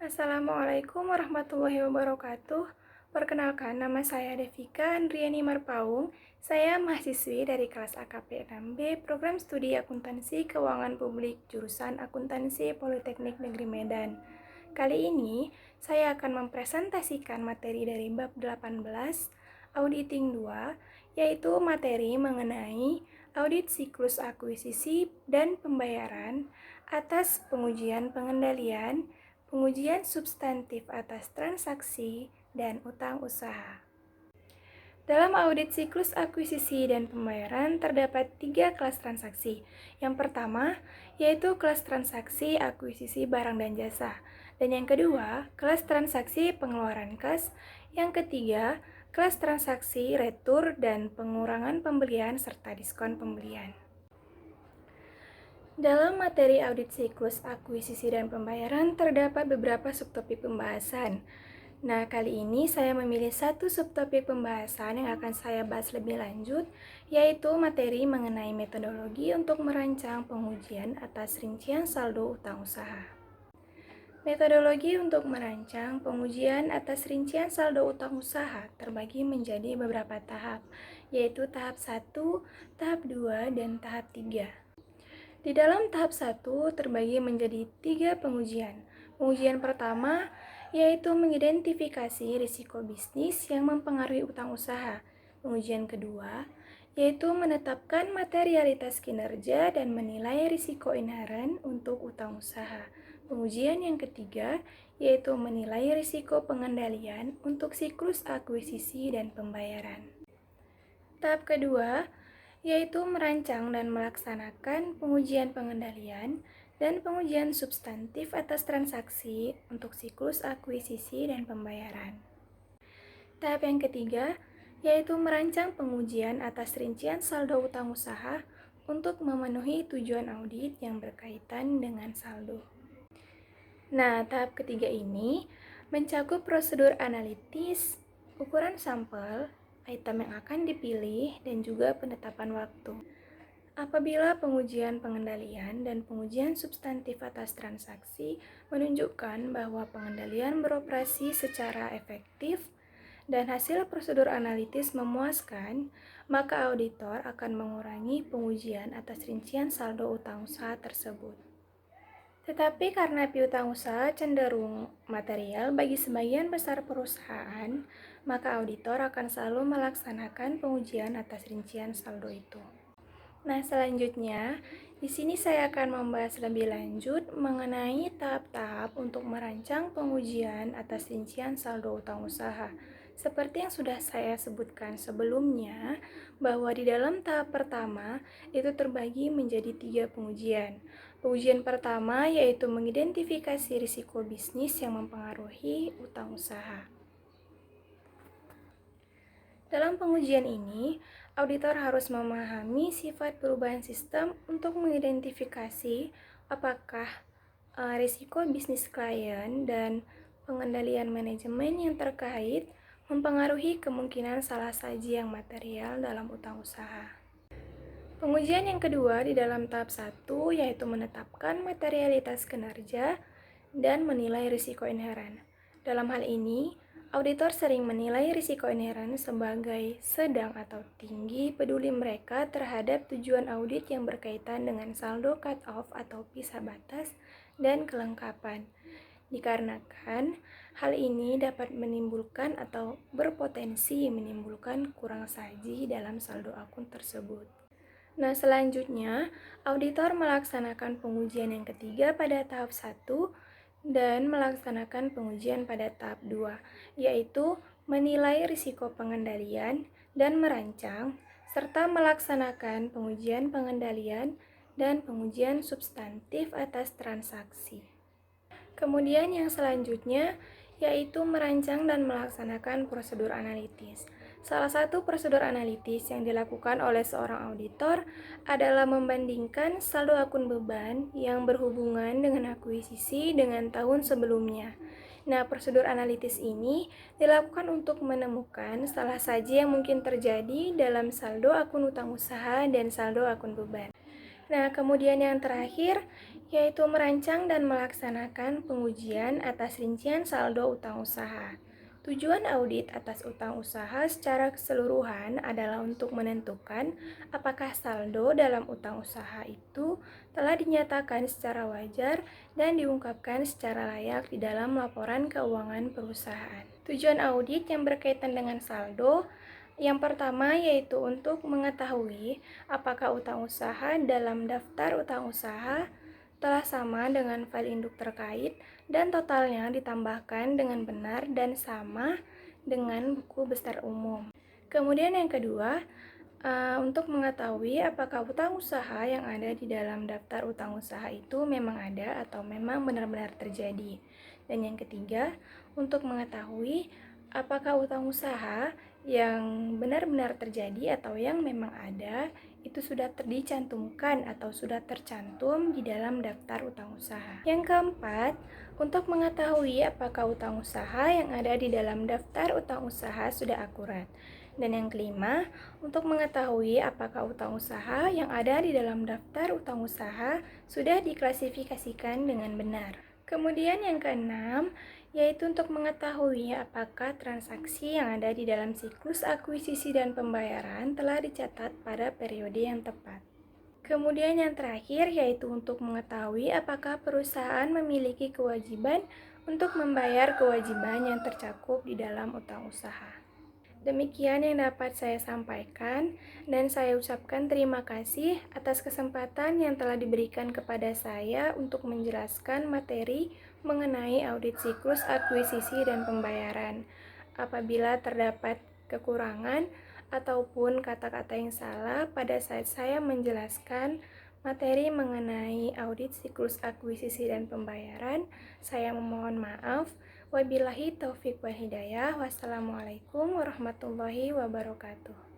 Assalamualaikum warahmatullahi wabarakatuh. Perkenalkan, nama saya Devika Andriani Marpaung. Saya mahasiswi dari kelas AKP 6B, Program Studi Akuntansi Keuangan Publik, jurusan Akuntansi Politeknik Negeri Medan. Kali ini, saya akan mempresentasikan materi dari bab 18, Auditing 2, yaitu materi mengenai audit siklus akuisisi dan pembayaran atas pengujian pengendalian, pengujian substantif atas transaksi, dan utang usaha. Dalam audit siklus akuisisi dan pembayaran terdapat 3 kelas transaksi. Yang pertama, yaitu kelas transaksi akuisisi barang dan jasa. Dan yang kedua, kelas transaksi pengeluaran kas. Yang ketiga, kelas transaksi retur dan pengurangan pembelian serta diskon pembelian. Dalam materi audit siklus akuisisi dan pembayaran terdapat beberapa subtopik pembahasan. Nah, kali ini saya memilih satu subtopik pembahasan yang akan saya bahas lebih lanjut, yaitu materi mengenai metodologi untuk merancang pengujian atas rincian saldo utang usaha. Metodologi untuk merancang pengujian atas rincian saldo utang usaha terbagi menjadi beberapa tahap, yaitu tahap 1, tahap 2, dan tahap 3. Di dalam tahap 1 terbagi menjadi 3 pengujian. Pengujian pertama yaitu mengidentifikasi risiko bisnis yang mempengaruhi utang usaha. Pengujian kedua yaitu menetapkan materialitas kinerja dan menilai risiko inheren untuk utang usaha. Pengujian yang ketiga yaitu menilai risiko pengendalian untuk siklus akuisisi dan pembayaran. Tahap kedua yaitu merancang dan melaksanakan pengujian pengendalian dan pengujian substantif atas transaksi untuk siklus akuisisi dan pembayaran. Tahap yang ketiga yaitu merancang pengujian atas rincian saldo utang usaha untuk memenuhi tujuan audit yang berkaitan dengan saldo. Nah, tahap ketiga ini mencakup prosedur analitis, ukuran sampel, item yang akan dipilih, dan juga penetapan waktu. Apabila pengujian pengendalian dan pengujian substantif atas transaksi menunjukkan bahwa pengendalian beroperasi secara efektif dan hasil prosedur analitis memuaskan, maka auditor akan mengurangi pengujian atas rincian saldo utang usaha tersebut. Tetapi karena piutang usaha cenderung material bagi sebagian besar perusahaan, maka auditor akan selalu melaksanakan pengujian atas rincian saldo itu. Nah, selanjutnya, di sini saya akan membahas lebih lanjut mengenai tahap-tahap untuk merancang pengujian atas rincian saldo utang usaha. Seperti yang sudah saya sebutkan sebelumnya, bahwa di dalam tahap pertama itu terbagi menjadi 3 pengujian. Pengujian pertama yaitu mengidentifikasi risiko bisnis yang mempengaruhi utang usaha. Dalam pengujian ini, auditor harus memahami sifat perubahan sistem untuk mengidentifikasi apakah risiko bisnis klien dan pengendalian manajemen yang terkait mempengaruhi kemungkinan salah saji yang material dalam utang usaha. Pengujian yang kedua di dalam tahap 1 yaitu menetapkan materialitas kinerja dan menilai risiko inheren. Dalam hal ini, auditor sering menilai risiko inheren sebagai sedang atau tinggi peduli mereka terhadap tujuan audit yang berkaitan dengan saldo cut-off atau pisah batas dan kelengkapan. Dikarenakan hal ini dapat menimbulkan atau berpotensi menimbulkan kurang saji dalam saldo akun tersebut. Nah, selanjutnya, auditor melaksanakan pengujian yang ketiga pada tahap 1 dan melaksanakan pengujian pada tahap 2, yaitu menilai risiko pengendalian dan merancang, serta melaksanakan pengujian pengendalian dan pengujian substantif atas transaksi. Kemudian yang selanjutnya, yaitu merancang dan melaksanakan prosedur analitis. Salah satu prosedur analitis yang dilakukan oleh seorang auditor adalah membandingkan saldo akun beban yang berhubungan dengan akuisisi dengan tahun sebelumnya. Nah, prosedur analitis ini dilakukan untuk menemukan salah saji yang mungkin terjadi dalam saldo akun utang usaha dan saldo akun beban. Nah, kemudian yang terakhir yaitu merancang dan melaksanakan pengujian atas rincian saldo utang usaha. Tujuan audit atas utang usaha secara keseluruhan adalah untuk menentukan apakah saldo dalam utang usaha itu telah dinyatakan secara wajar dan diungkapkan secara layak di dalam laporan keuangan perusahaan. Tujuan audit yang berkaitan dengan saldo yang pertama yaitu untuk mengetahui apakah utang usaha dalam daftar utang usaha telah sama dengan file induk terkait dan totalnya ditambahkan dengan benar dan sama dengan buku besar umum. Kemudian yang kedua, untuk mengetahui apakah utang usaha yang ada di dalam daftar utang usaha itu memang ada atau memang benar-benar terjadi. Dan yang ketiga, untuk mengetahui apakah utang usaha yang benar-benar terjadi atau yang memang ada itu sudah dicantumkan atau sudah tercantum di dalam daftar utang usaha. Yang keempat, untuk mengetahui apakah utang usaha yang ada di dalam daftar utang usaha sudah akurat. Dan yang kelima, untuk mengetahui apakah utang usaha yang ada di dalam daftar utang usaha sudah diklasifikasikan dengan benar. Kemudian yang keenam, yaitu untuk mengetahui apakah transaksi yang ada di dalam siklus akuisisi dan pembayaran telah dicatat pada periode yang tepat. Kemudian yang terakhir yaitu untuk mengetahui apakah perusahaan memiliki kewajiban untuk membayar kewajiban yang tercakup di dalam utang usaha. Demikian yang dapat saya sampaikan dan saya ucapkan terima kasih atas kesempatan yang telah diberikan kepada saya untuk menjelaskan materi mengenai audit siklus akuisisi dan pembayaran. Apabila terdapat kekurangan ataupun kata-kata yang salah pada saat saya menjelaskan materi mengenai audit siklus akuisisi dan pembayaran, saya memohon maaf. Wabillahi taufiq wal hidayah. Wassalamualaikum warahmatullahi wabarakatuh.